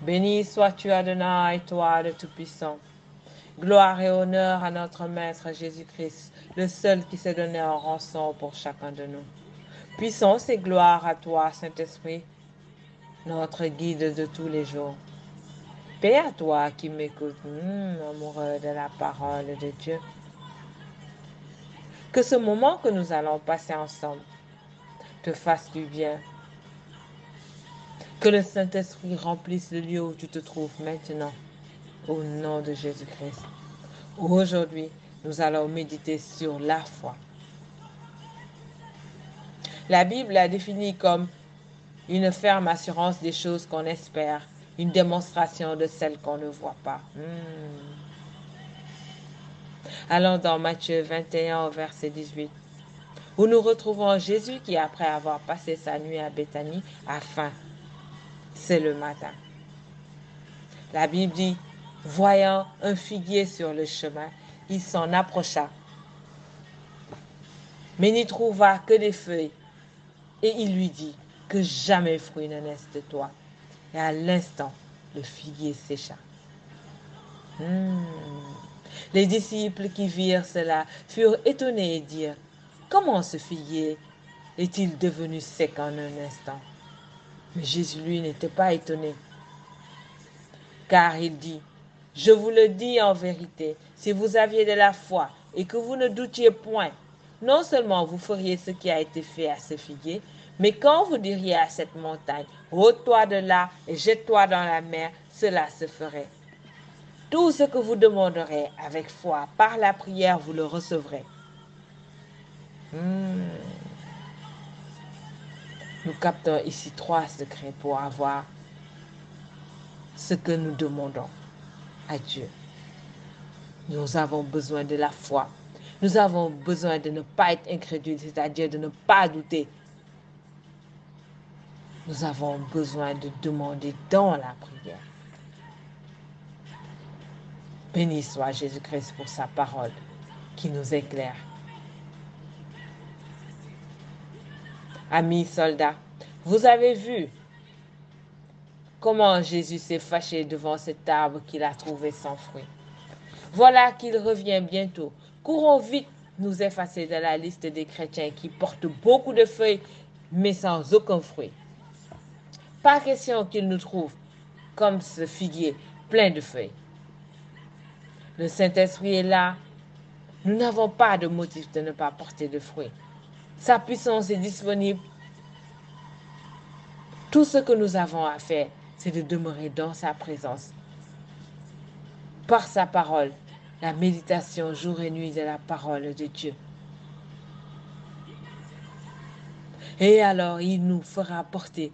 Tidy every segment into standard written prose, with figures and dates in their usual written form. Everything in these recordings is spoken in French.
Béni sois-tu Adonai, toi le Tout-Puissant. Gloire et honneur à notre Maître Jésus-Christ, le seul qui s'est donné en rançon pour chacun de nous. Puissance et gloire à toi, Saint-Esprit, notre guide de tous les jours. Paix à toi qui m'écoutes, amoureux de la parole de Dieu. Que ce moment que nous allons passer ensemble te fasse du bien. Que le Saint-Esprit remplisse le lieu où tu te trouves maintenant, au nom de Jésus-Christ. Aujourd'hui, nous allons méditer sur la foi. La Bible la définit comme une ferme assurance des choses qu'on espère, une démonstration de celles qu'on ne voit pas. Allons dans Matthieu 21 au verset 18, où nous retrouvons Jésus qui, après avoir passé sa nuit à Béthanie, a faim. C'est le matin. La Bible dit, voyant un figuier sur le chemin, il s'en approcha, mais n'y trouva que des feuilles. Et il lui dit, que jamais fruit ne naisse de toi. Et à l'instant, le figuier sécha. Les disciples qui virent cela furent étonnés et dirent, comment ce figuier est-il devenu sec en un instant? Mais Jésus, lui, n'était pas étonné, car il dit, je vous le dis en vérité, si vous aviez de la foi et que vous ne doutiez point, non seulement vous feriez ce qui a été fait à ce figuier, mais quand vous diriez à cette montagne, ôte-toi de là et jette-toi dans la mer, cela se ferait. Tout ce que vous demanderez avec foi, par la prière, vous le recevrez. Nous captons ici 3 secrets pour avoir ce que nous demandons à Dieu. Nous avons besoin de la foi. Nous avons besoin de ne pas être incrédules, c'est-à-dire de ne pas douter. Nous avons besoin de demander dans la prière. Béni soit Jésus-Christ pour sa parole qui nous éclaire. Amis soldats, vous avez vu comment Jésus s'est fâché devant cet arbre qu'il a trouvé sans fruit. Voilà qu'il revient bientôt. Courons vite nous effacer de la liste des chrétiens qui portent beaucoup de feuilles, mais sans aucun fruit. Pas question qu'il nous trouve comme ce figuier plein de feuilles. Le Saint-Esprit est là. Nous n'avons pas de motif de ne pas porter de fruits. Sa puissance est disponible. Tout ce que nous avons à faire, c'est de demeurer dans sa présence. Par sa parole, la méditation jour et nuit de la parole de Dieu. Et alors, il nous fera porter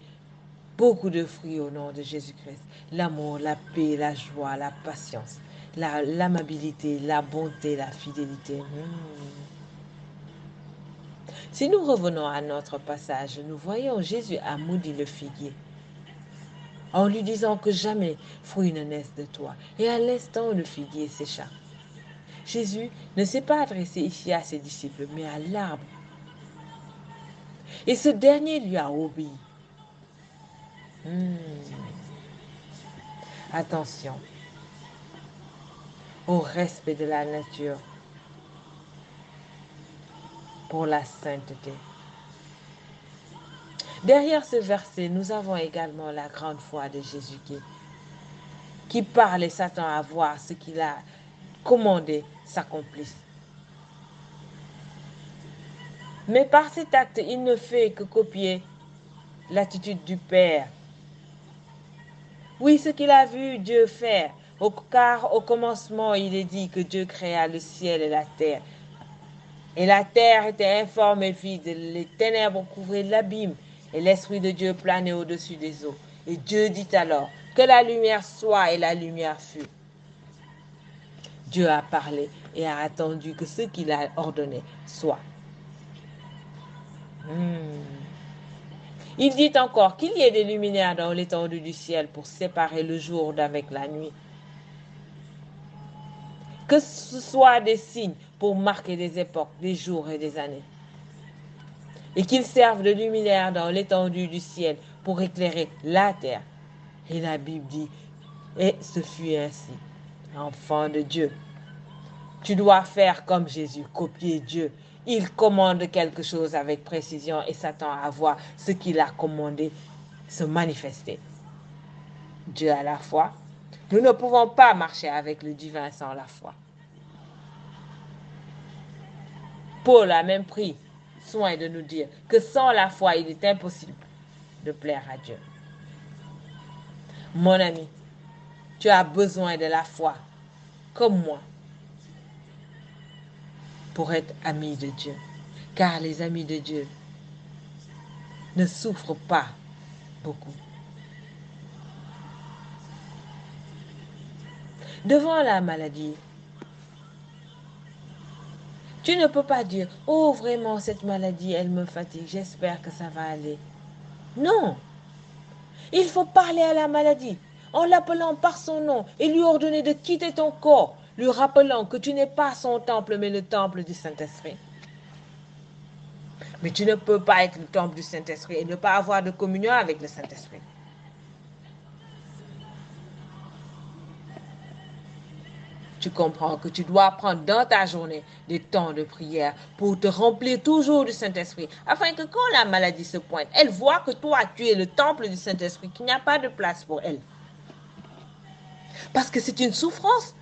beaucoup de fruits au nom de Jésus-Christ. L'amour, la paix, la joie, la patience, l'amabilité, la bonté, la fidélité. Si nous revenons à notre passage, nous voyons Jésus a maudit le figuier en lui disant que jamais fruit ne naisse de toi. Et à l'instant, le figuier sécha. Jésus ne s'est pas adressé ici à ses disciples, mais à l'arbre. Et ce dernier lui a obéi. Attention au respect de la nature pour la sainteté. Derrière ce verset, nous avons également la grande foi de Jésus qui parle et s'attend à voir ce qu'il a commandé s'accomplisse. Mais par cet acte, il ne fait que copier l'attitude du Père. Oui, ce qu'il a vu Dieu faire, car au commencement, il est dit que Dieu créa le ciel et la terre. Et la terre était informe et vide, les ténèbres couvraient l'abîme, et l'Esprit de Dieu planait au-dessus des eaux. Et Dieu dit alors, que la lumière soit, et la lumière fut. Dieu a parlé et a attendu que ce qu'il a ordonné soit. Il dit encore qu'il y ait des luminaires dans l'étendue du ciel pour séparer le jour d'avec la nuit. Que ce soit des signes pour marquer des époques, des jours et des années. Et qu'ils servent de luminaires dans l'étendue du ciel pour éclairer la terre. Et la Bible dit, et ce fut ainsi. Enfant de Dieu, tu dois faire comme Jésus, copier Dieu. Il commande quelque chose avec précision et s'attend à voir ce qu'il a commandé se manifester. Dieu a la foi. Nous ne pouvons pas marcher avec le divin sans la foi. Paul a même pris soin de nous dire que sans la foi, il est impossible de plaire à Dieu. Mon ami, tu as besoin de la foi, comme moi, pour être ami de Dieu. Car les amis de Dieu ne souffrent pas beaucoup. Devant la maladie, tu ne peux pas dire, oh vraiment cette maladie, elle me fatigue, j'espère que ça va aller. Non, il faut parler à la maladie en l'appelant par son nom et lui ordonner de quitter ton corps, lui rappelant que tu n'es pas son temple mais le temple du Saint-Esprit. Mais tu ne peux pas être le temple du Saint-Esprit et ne pas avoir de communion avec le Saint-Esprit. Tu comprends que tu dois prendre dans ta journée des temps de prière pour te remplir toujours du Saint-Esprit, afin que quand la maladie se pointe, elle voit que toi, tu es le temple du Saint-Esprit, qu'il n'y a pas de place pour elle. Parce que c'est une souffrance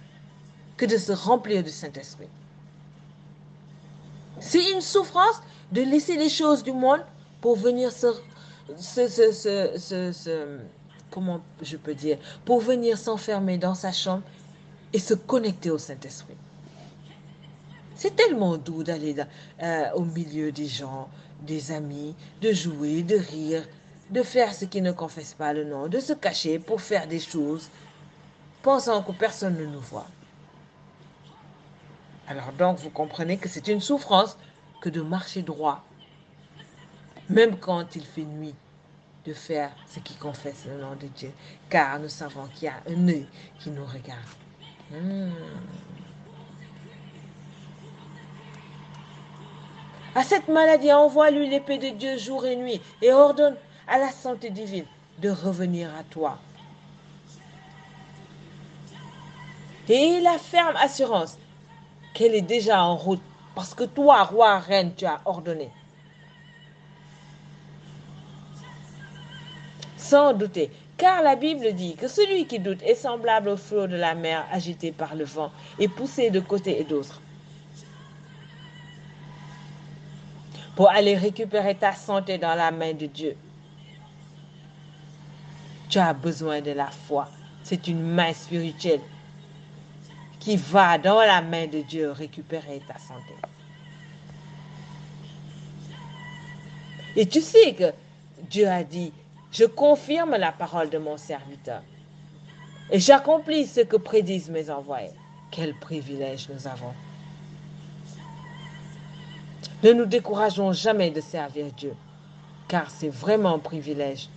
que de se remplir du Saint-Esprit. C'est une souffrance de laisser les choses du monde pour venir comment je peux dire, pour venir s'enfermer dans sa chambre et se connecter au Saint-Esprit. C'est tellement doux d'aller au milieu des gens, des amis, de jouer, de rire, de faire ce qui ne confesse pas le nom, de se cacher pour faire des choses, pensant que personne ne nous voit. Alors donc, vous comprenez que c'est une souffrance que de marcher droit, même quand il fait nuit, de faire ce qui confesse le nom de Dieu, car nous savons qu'il y a un œil qui nous regarde. À cette maladie, envoie-lui l'épée de Dieu jour et nuit et ordonne à la santé divine de revenir à toi. Et la ferme assurance qu'elle est déjà en route parce que toi, roi, reine, tu as ordonné. Sans douter, car la Bible dit que celui qui doute est semblable au flot de la mer agité par le vent et poussé de côté et d'autre. Pour aller récupérer ta santé dans la main de Dieu, tu as besoin de la foi. C'est une main spirituelle qui va dans la main de Dieu récupérer ta santé. Et tu sais que Dieu a dit, je confirme la parole de mon serviteur et j'accomplis ce que prédisent mes envoyés. Quel privilège nous avons. Ne nous décourageons jamais de servir Dieu, car c'est vraiment un privilège.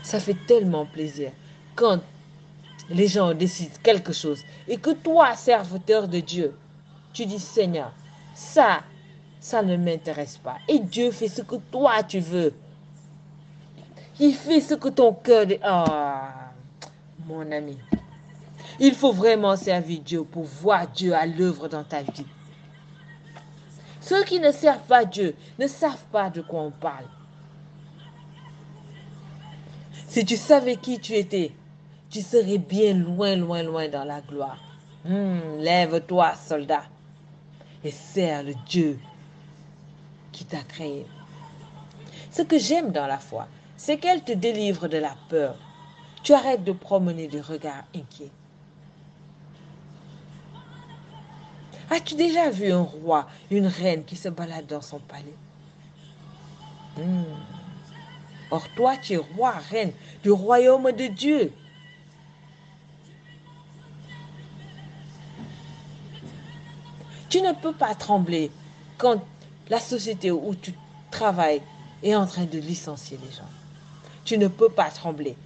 Ça fait tellement plaisir quand les gens décident quelque chose et que toi, serviteur de Dieu, tu dis, Seigneur, ça ne m'intéresse pas. Et Dieu fait ce que toi, tu veux. Il fait ce que ton cœur... Ah, mon ami. Il faut vraiment servir Dieu pour voir Dieu à l'œuvre dans ta vie. Ceux qui ne servent pas Dieu ne savent pas de quoi on parle. Si tu savais qui tu étais, tu serais bien loin, loin, loin dans la gloire. Lève-toi, soldat, et sers le Dieu qui t'a créé. Ce que j'aime dans la foi, c'est qu'elle te délivre de la peur. Tu arrêtes de promener des regards inquiets. As-tu déjà vu un roi, une reine qui se balade dans son palais? Or toi, tu es roi, reine du royaume de Dieu. Tu ne peux pas trembler quand la société où tu travailles est en train de licencier les gens. Tu ne peux pas trembler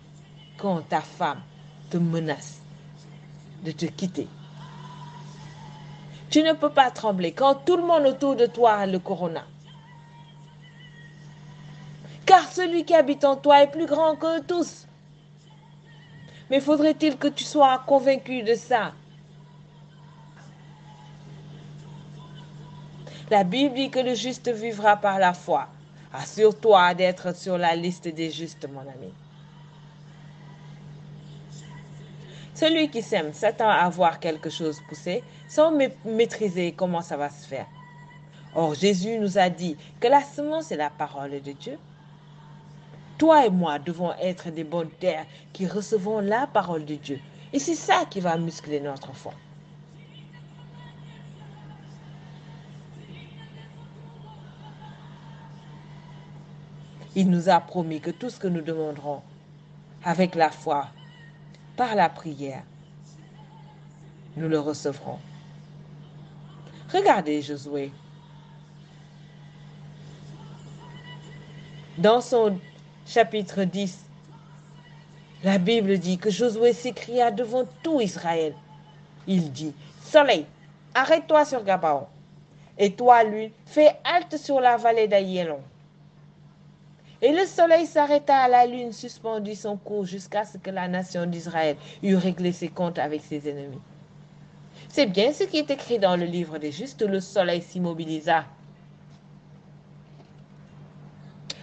quand ta femme te menace de te quitter. Tu ne peux pas trembler quand tout le monde autour de toi a le corona. Car celui qui habite en toi est plus grand que tous. Mais faudrait-il que tu sois convaincu de ça? La Bible dit que le juste vivra par la foi. Assure-toi d'être sur la liste des justes, mon ami. Celui qui sème s'attend à voir quelque chose pousser sans maîtriser comment ça va se faire. Or, Jésus nous a dit que la semence est la parole de Dieu. Toi et moi devons être des bonnes terres qui recevons la parole de Dieu. Et c'est ça qui va muscler notre foi. Il nous a promis que tout ce que nous demanderons avec la foi, par la prière, nous le recevrons. Regardez Josué. Dans son chapitre 10, la Bible dit que Josué s'écria devant tout Israël. Il dit, Soleil, arrête-toi sur Gabaon. Et toi, lune, fais halte sur la vallée d'Aïelon. Et le soleil s'arrêta à la lune, suspendit son cours jusqu'à ce que la nation d'Israël eût réglé ses comptes avec ses ennemis. C'est bien ce qui est écrit dans le livre des justes, le soleil s'immobilisa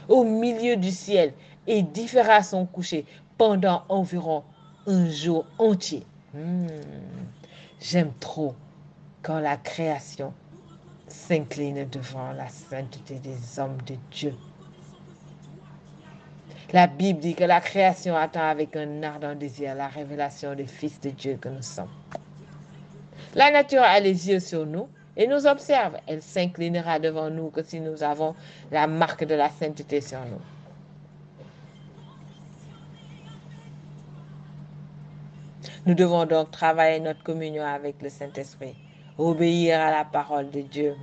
au milieu du ciel et différa son coucher pendant environ un jour entier. J'aime trop quand la création s'incline devant la sainteté des hommes de Dieu. La Bible dit que la création attend avec un ardent désir la révélation des fils de Dieu que nous sommes. La nature a les yeux sur nous et nous observe. Elle s'inclinera devant nous que si nous avons la marque de la sainteté sur nous. Nous devons donc travailler notre communion avec le Saint-Esprit. Obéir à la parole de Dieu.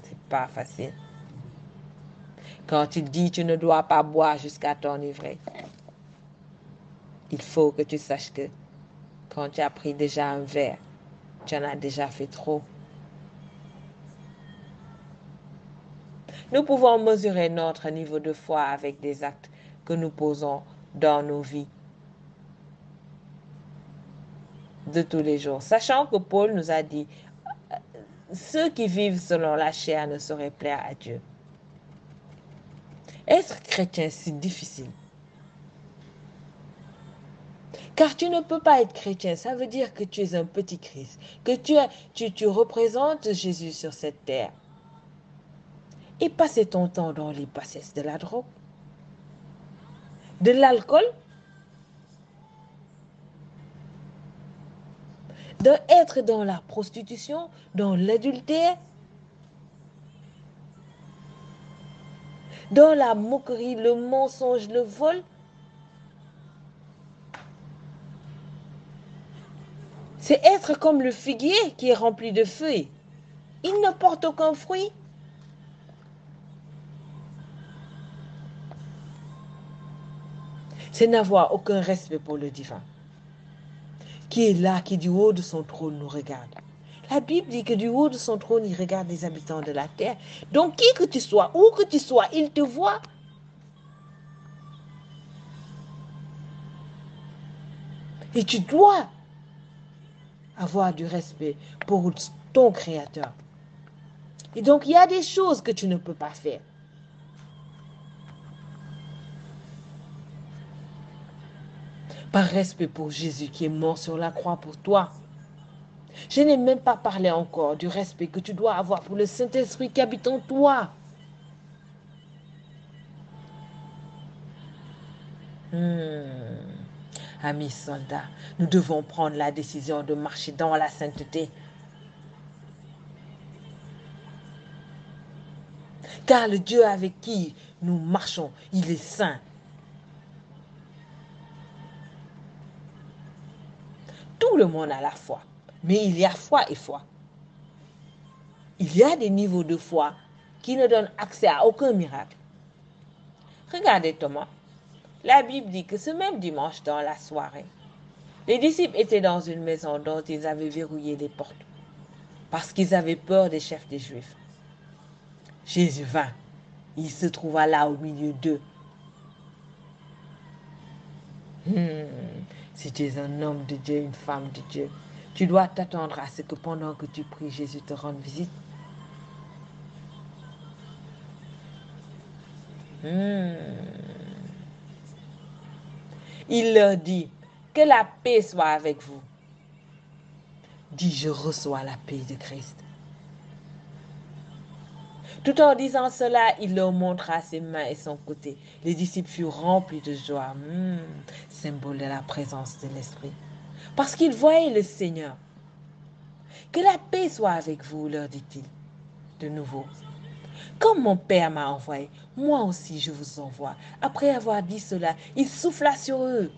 C'est pas facile. Quand il dit tu ne dois pas boire jusqu'à t'enivrer, il faut que tu saches que quand tu as pris déjà un verre, tu en as déjà fait trop. Nous pouvons mesurer notre niveau de foi avec des actes que nous posons dans nos vies de tous les jours. Sachant que Paul nous a dit, ceux qui vivent selon la chair ne sauraient plaire à Dieu. Être chrétien, c'est difficile. Car tu ne peux pas être chrétien, ça veut dire que tu es un petit Christ, que tu représentes Jésus sur cette terre. Et passer ton temps dans les bassesses de la drogue, de l'alcool, d'être dans la prostitution, dans l'adultère, dans la moquerie, le mensonge, le vol. C'est être comme le figuier qui est rempli de feuilles. Il ne porte aucun fruit. C'est n'avoir aucun respect pour le divin, qui est là, qui du haut de son trône nous regarde. La Bible dit que du haut de son trône, il regarde les habitants de la terre. Donc, qui que tu sois, où que tu sois, il te voit. Et tu dois avoir du respect pour ton Créateur. Et donc, il y a des choses que tu ne peux pas faire. Par respect pour Jésus qui est mort sur la croix pour toi. Je n'ai même pas parlé encore du respect que tu dois avoir pour le Saint-Esprit qui habite en toi. Amis soldats, nous devons prendre la décision de marcher dans la sainteté. Car le Dieu avec qui nous marchons, il est saint. Tout le monde a la foi, mais il y a foi et foi. Il y a des niveaux de foi qui ne donnent accès à aucun miracle. Regardez Thomas. La Bible dit que ce même dimanche dans la soirée, les disciples étaient dans une maison dont ils avaient verrouillé les portes parce qu'ils avaient peur des chefs des Juifs. Jésus vint Il se trouva là au milieu d'eux. Si tu es un homme de Dieu, une femme de Dieu, tu dois t'attendre à ce que pendant que tu pries, Jésus te rende visite. Il leur dit, que la paix soit avec vous. Dis, je reçois la paix de Christ. Tout en disant cela, il leur montra ses mains et son côté. Les disciples furent remplis de joie, symbole de la présence de l'Esprit, parce qu'ils voyaient le Seigneur. Que la paix soit avec vous, leur dit-il de nouveau. Comme mon Père m'a envoyé, moi aussi je vous envoie. Après avoir dit cela, il souffla sur eux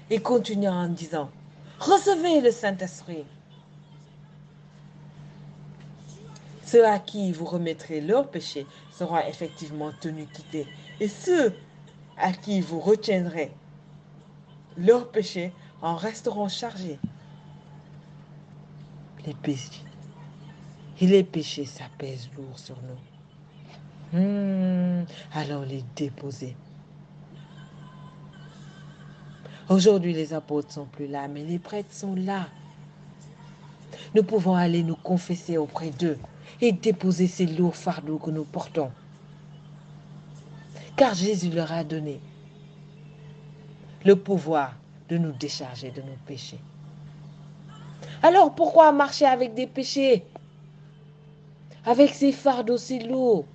et continua en disant, recevez le Saint-Esprit. Ceux à qui vous remettrez leurs péchés seront effectivement tenus quitter. Et ceux à qui vous retiendrez leurs péchés en resteront chargés. Les péchés. Et les péchés, ça pèse lourd sur nous. Alors les déposer. Aujourd'hui, les apôtres ne sont plus là, mais les prêtres sont là. Nous pouvons aller nous confesser auprès d'eux et déposer ces lourds fardeaux que nous portons. Car Jésus leur a donné le pouvoir de nous décharger de nos péchés. Alors pourquoi marcher avec des péchés? Avec ces fardeaux si lourds?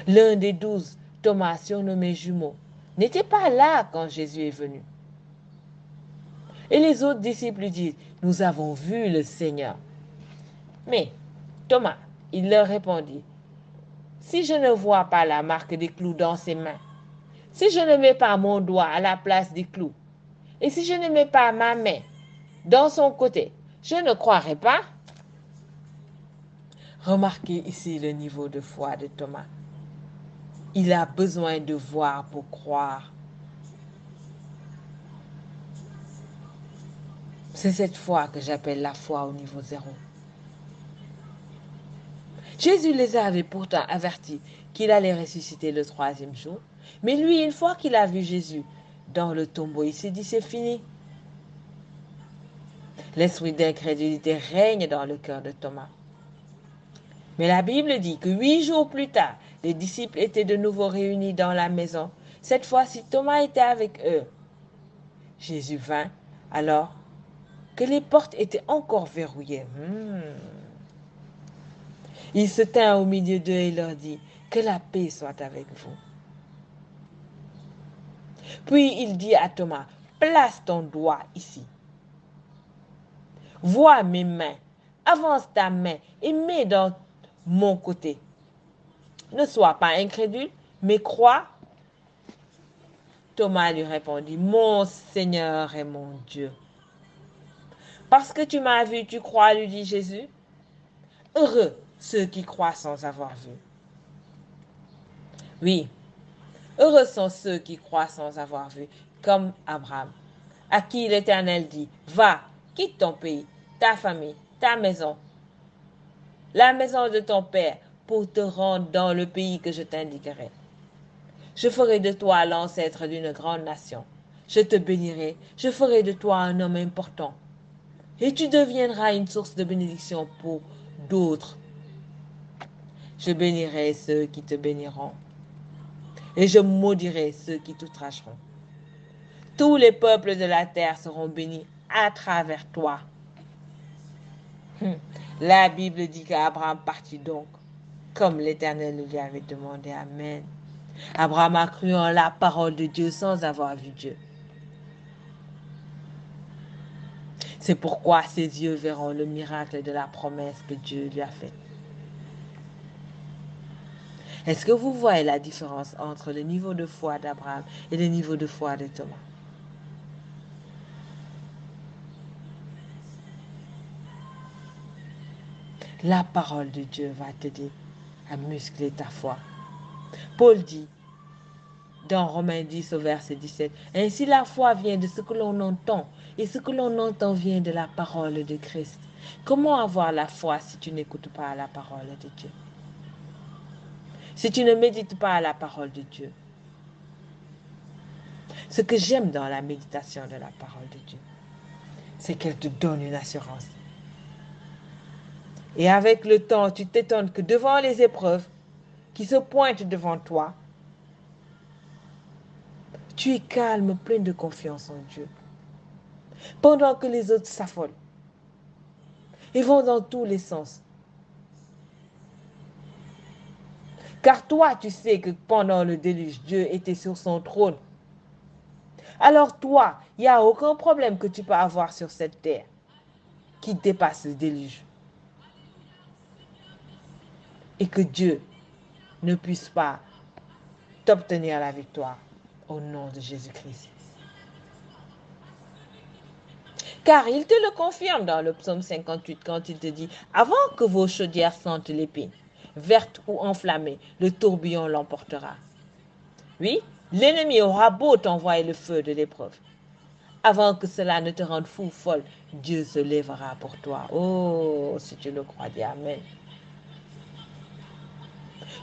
L'un des 12, Thomas, surnommé Jumeau, n'était pas là quand Jésus est venu. Et les autres disciples lui disent, nous avons vu le Seigneur. Mais Thomas, il leur répondit, si je ne vois pas la marque des clous dans ses mains, si je ne mets pas mon doigt à la place des clous, et si je ne mets pas ma main dans son côté, je ne croirai pas. Remarquez ici le niveau de foi de Thomas. Il a besoin de voir pour croire. C'est cette foi que j'appelle la foi au niveau 0. Jésus les avait pourtant avertis qu'il allait ressusciter le 3e jour. Mais lui, une fois qu'il a vu Jésus dans le tombeau, il s'est dit, c'est fini. L'esprit d'incrédulité règne dans le cœur de Thomas. Mais la Bible dit que 8 jours plus tard, les disciples étaient de nouveau réunis dans la maison. Cette fois-ci, Thomas était avec eux. Jésus vint alors que les portes étaient encore verrouillées. Il se tint au milieu d'eux et leur dit, que la paix soit avec vous. Puis il dit à Thomas, place ton doigt ici. Vois mes mains, avance ta main et mets dans mon côté. Ne sois pas incrédule, mais crois. Thomas lui répondit, mon Seigneur et mon Dieu. Parce que tu m'as vu, tu crois, lui dit Jésus. Heureux ceux qui croient sans avoir vu. Oui, heureux sont ceux qui croient sans avoir vu, comme Abraham, à qui l'Éternel dit, va, quitte ton pays, ta famille, ta maison, la maison de ton père, pour te rendre dans le pays que je t'indiquerai. Je ferai de toi l'ancêtre d'une grande nation. Je te bénirai, je ferai de toi un homme important. Et tu deviendras une source de bénédiction pour d'autres. Je bénirai ceux qui te béniront, et je maudirai ceux qui t'outrageront. Tous les peuples de la terre seront bénis à travers toi. La Bible dit qu'Abraham partit donc, comme l'Éternel lui avait demandé. Amen. Abraham a cru en la parole de Dieu sans avoir vu Dieu. C'est pourquoi ses yeux verront le miracle de la promesse que Dieu lui a faite. Est-ce que vous voyez la différence entre le niveau de foi d'Abraham et le niveau de foi de Thomas? La parole de Dieu va t'aider à muscler ta foi. Paul dit dans Romains 10 au verset 17, « Ainsi la foi vient de ce que l'on entend, et ce que l'on entend vient de la parole de Christ. Comment avoir la foi si tu n'écoutes pas la parole de Dieu? Si tu ne médites pas la parole de Dieu? Ce que j'aime dans la méditation de la parole de Dieu, c'est qu'elle te donne une assurance. Et avec le temps, tu t'étonnes que devant les épreuves qui se pointent devant toi, tu es calme, plein de confiance en Dieu. Pendant que les autres s'affolent et vont dans tous les sens. Car toi, tu sais que pendant le déluge, Dieu était sur son trône. Alors toi, il n'y a aucun problème que tu peux avoir sur cette terre qui dépasse le déluge. Et que Dieu ne puisse pas t'obtenir la victoire au nom de Jésus-Christ. Car il te le confirme dans le psaume 58 quand il te dit, avant que vos chaudières sentent l'épine, verte ou enflammée, le tourbillon l'emportera. Oui, l'ennemi aura beau t'envoyer le feu de l'épreuve. Avant que cela ne te rende fou ou folle, Dieu se lèvera pour toi. Oh, si tu le crois, dis Amen.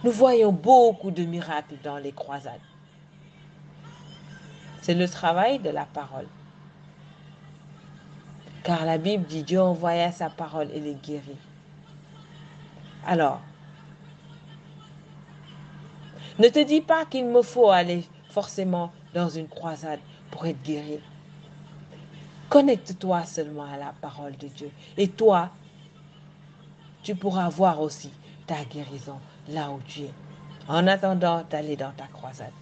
Nous voyons beaucoup de miracles dans les croisades. C'est le travail de la parole. Car la Bible dit, Dieu envoya sa parole et les guérit. Alors, ne te dis pas qu'il me faut aller forcément dans une croisade pour être guéri. Connecte-toi seulement à la parole de Dieu. Et toi, tu pourras voir aussi ta guérison là où tu es, en attendant d'aller dans ta croisade.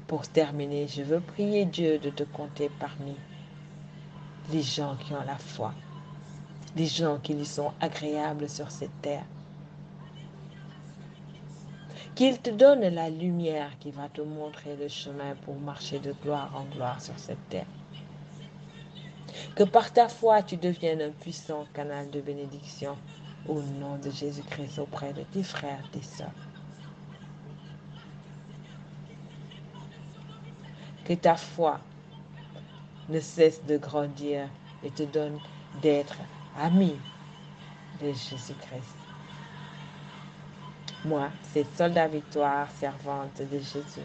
Pour terminer, je veux prier Dieu de te compter parmi les gens qui ont la foi, les gens qui lui sont agréables sur cette terre. Qu'il te donne la lumière qui va te montrer le chemin pour marcher de gloire en gloire sur cette terre. Que par ta foi, tu deviennes un puissant canal de bénédiction au nom de Jésus-Christ auprès de tes frères, tes sœurs. Que ta foi ne cesse de grandir et te donne d'être ami de Jésus-Christ. Moi, c'est Soldat Victoire, servante de Jésus.